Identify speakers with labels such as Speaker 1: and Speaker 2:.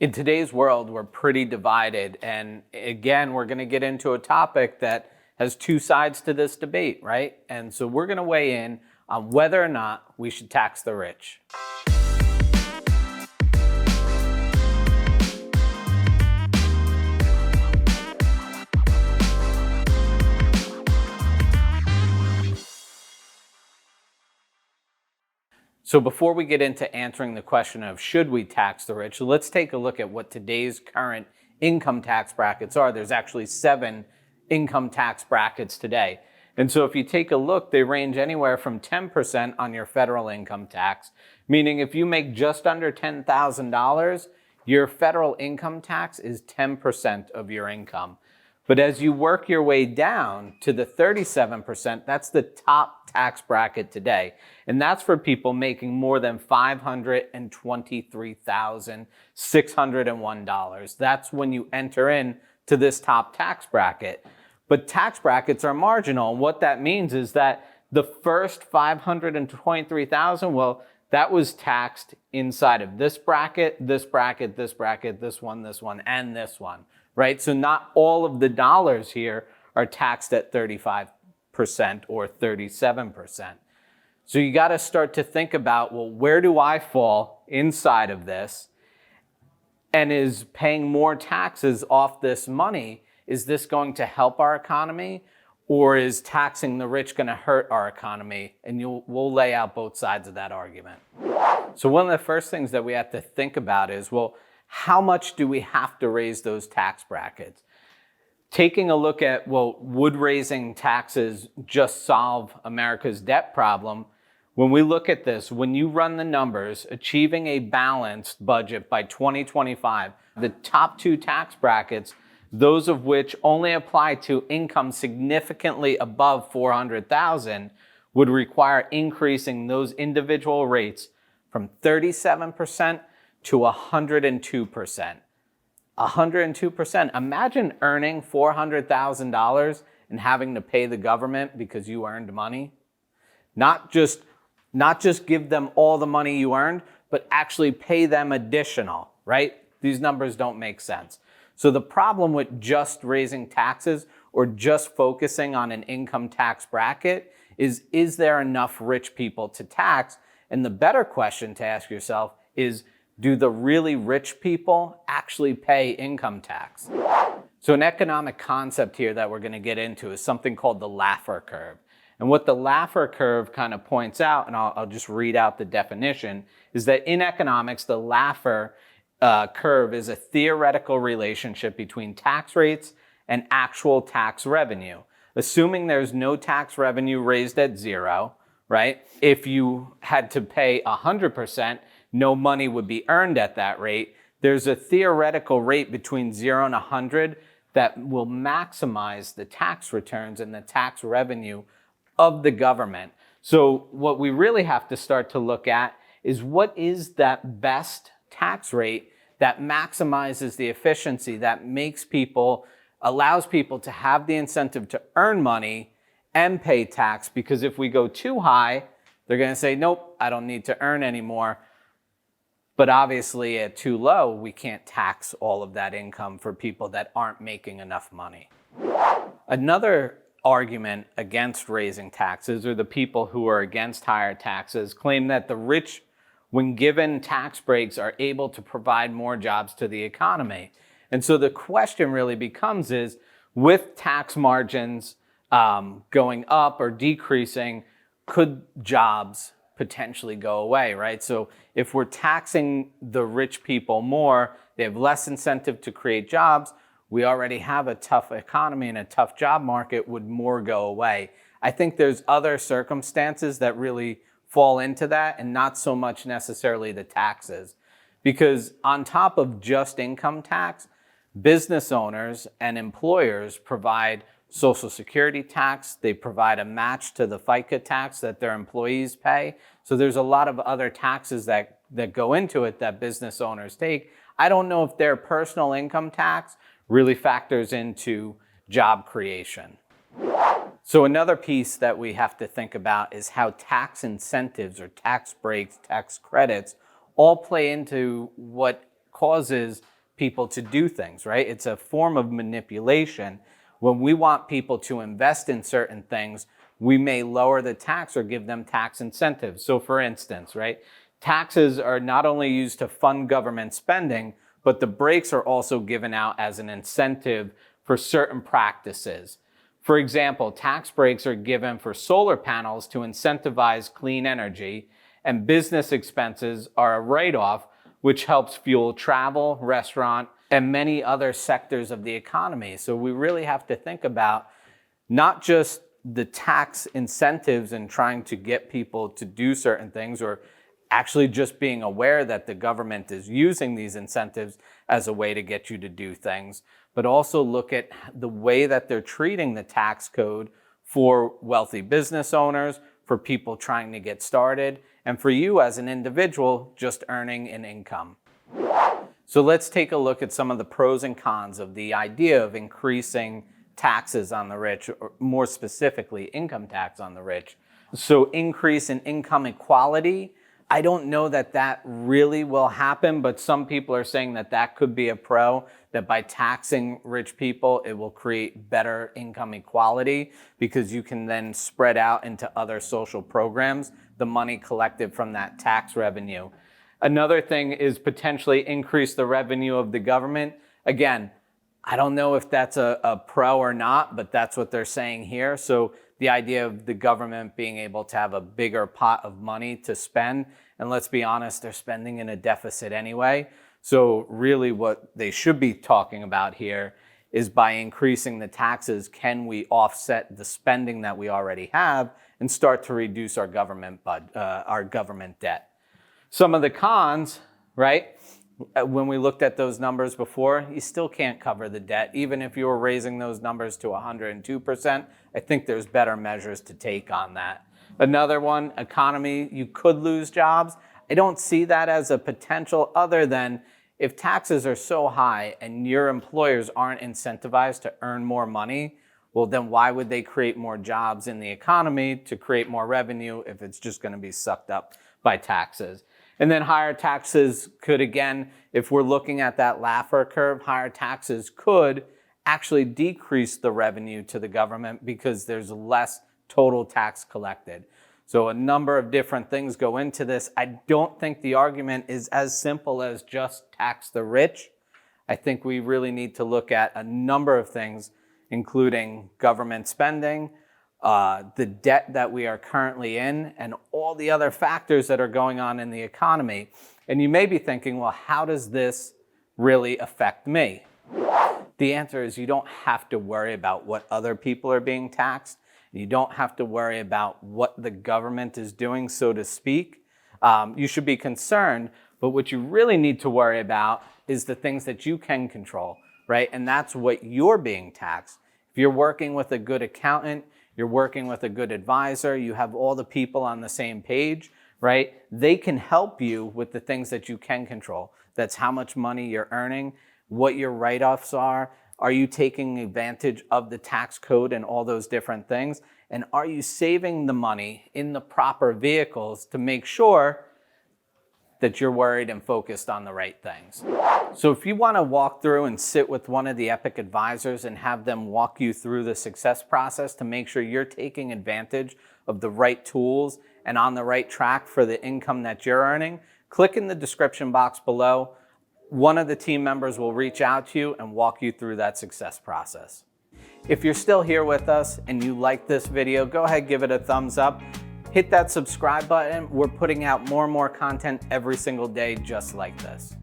Speaker 1: In today's world, we're pretty divided. And again, we're going to get into a topic that has two sides to this debate, right? And so we're going to weigh in on whether or not we should tax the rich. So before we get into answering the question of should we tax the rich, let's take a look at what today's current income tax brackets are. There's actually 7 income tax brackets today. And so if you take a look, they range anywhere from 10% on your federal income tax, meaning if you make just under $10,000, your federal income tax is 10% of your income. But as you work your way down to the 37%, that's the top tax bracket today. And that's for people making more than $523,601. That's when you enter in to this top tax bracket. But tax brackets are marginal. And what that means is that the first $523,000, well, that was taxed inside of this bracket, this bracket, this bracket, this one, and this one. Right? So not all of the dollars here are taxed at 35% or 37%. So you got to start to think about, well, where do I fall inside of this? And is paying more taxes off this money, is this going to help our economy? Or is taxing the rich going to hurt our economy? And we'll lay out both sides of that argument. So one of the first things that we have to think about is, well, how much do we have to raise those tax brackets? Taking a look at, well, would raising taxes just solve America's debt problem? When we look at this, when you run the numbers, achieving a balanced budget by 2025, the top 2 tax brackets, those of which only apply to income significantly above $400,000, would require increasing those individual rates from 37% to 102%. 102%. Imagine earning $400,000 and having to pay the government because you earned money. Not just give them all the money you earned, but actually pay them additional, right? These numbers don't make sense. So the problem with just raising taxes or just focusing on an income tax bracket is there enough rich people to tax? And the better question to ask yourself is, do the really rich people actually pay income tax? So an economic concept here that we're going to get into is something called the Laffer Curve. And what the Laffer Curve kind of points out, and I'll just read out the definition, is that in economics, the Laffer Curve is a theoretical relationship between tax rates and actual tax revenue. Assuming there's no tax revenue raised at 0, right? If you had to pay 100%, no money would be earned at that rate. There's a theoretical rate between 0 and 100 that will maximize the tax returns and the tax revenue of the government. So what we really have to start to look at is, what is that best tax rate that maximizes the efficiency, that allows people to have the incentive to earn money and pay tax? Because if we go too high, they're going to say, nope, I don't need to earn anymore. But obviously at too low, we can't tax all of that income for people that aren't making enough money. Another argument against raising taxes, or the people who are against higher taxes, claim that the rich, when given tax breaks, are able to provide more jobs to the economy. And so the question really becomes is, with tax margins going up or decreasing, could jobs potentially go away, right? So if we're taxing the rich people more, they have less incentive to create jobs. We already have a tough economy and a tough job market. Would more go away? I think there's other circumstances that really fall into that, and not so much necessarily the taxes. Because on top of just income tax, business owners and employers provide Social Security tax. They provide a match to the FICA tax that their employees pay. So there's a lot of other taxes that go into it that business owners take. I don't know if their personal income tax really factors into job creation. So another piece that we have to think about is how tax incentives or tax breaks, tax credits all play into what causes people to do things, right? It's a form of manipulation. When we want people to invest in certain things, we may lower the tax or give them tax incentives. So for instance, right, taxes are not only used to fund government spending, but the breaks are also given out as an incentive for certain practices. For example, tax breaks are given for solar panels to incentivize clean energy, and business expenses are a write-off, which helps fuel travel, restaurant, and many other sectors of the economy. So we really have to think about not just the tax incentives and trying to get people to do certain things, or actually just being aware that the government is using these incentives as a way to get you to do things, but also look at the way that they're treating the tax code for wealthy business owners, for people trying to get started, and for you as an individual just earning an income. So let's take a look at some of the pros and cons of the idea of increasing taxes on the rich, or more specifically, income tax on the rich. So increase in income equality, I don't know that that really will happen, but some people are saying that that could be a pro, that by taxing rich people, it will create better income equality because you can then spread out into other social programs the money collected from that tax revenue. Another thing is potentially increase the revenue of the government. Again, I don't know if that's a pro or not, but that's what they're saying here. So the idea of the government being able to have a bigger pot of money to spend, and let's be honest, they're spending in a deficit anyway. So really what they should be talking about here is by increasing the taxes, can we offset the spending that we already have and start to reduce our government debt? Some of the cons, right? When we looked at those numbers before, you still can't cover the debt. Even if you were raising those numbers to 102%, I think there's better measures to take on that. Another one, economy, you could lose jobs. I don't see that as a potential other than if taxes are so high and your employers aren't incentivized to earn more money, well, then why would they create more jobs in the economy to create more revenue if it's just going to be sucked up by taxes? And then higher taxes could, again, if we're looking at that Laffer curve, higher taxes could actually decrease the revenue to the government because there's less total tax collected. So a number of different things go into this. I don't think the argument is as simple as just tax the rich. I think we really need to look at a number of things, including government spending, the debt that we are currently in, and all the other factors that are going on in the economy. And you may be thinking, well, how does this really affect me? The answer is you don't have to worry about what other people are being taxed. You don't have to worry about what the government is doing, so to speak. You should be concerned, but what you really need to worry about is the things that you can control, right? And that's what you're being taxed. If you're working with a good accountant, you're working with a good advisor, you have all the people on the same page, right? They can help you with the things that you can control. That's how much money you're earning, what your write-offs are you taking advantage of the tax code and all those different things? And are you saving the money in the proper vehicles to make sure that you're worried and focused on the right things? So if you want to walk through and sit with one of the Epic advisors and have them walk you through the success process to make sure you're taking advantage of the right tools and on the right track for the income that you're earning, click in the description box below. One of the team members will reach out to you and walk you through that success process. If you're still here with us and you like this video, go ahead, give it a thumbs up. Hit that subscribe button. We're putting out more and more content every single day just like this.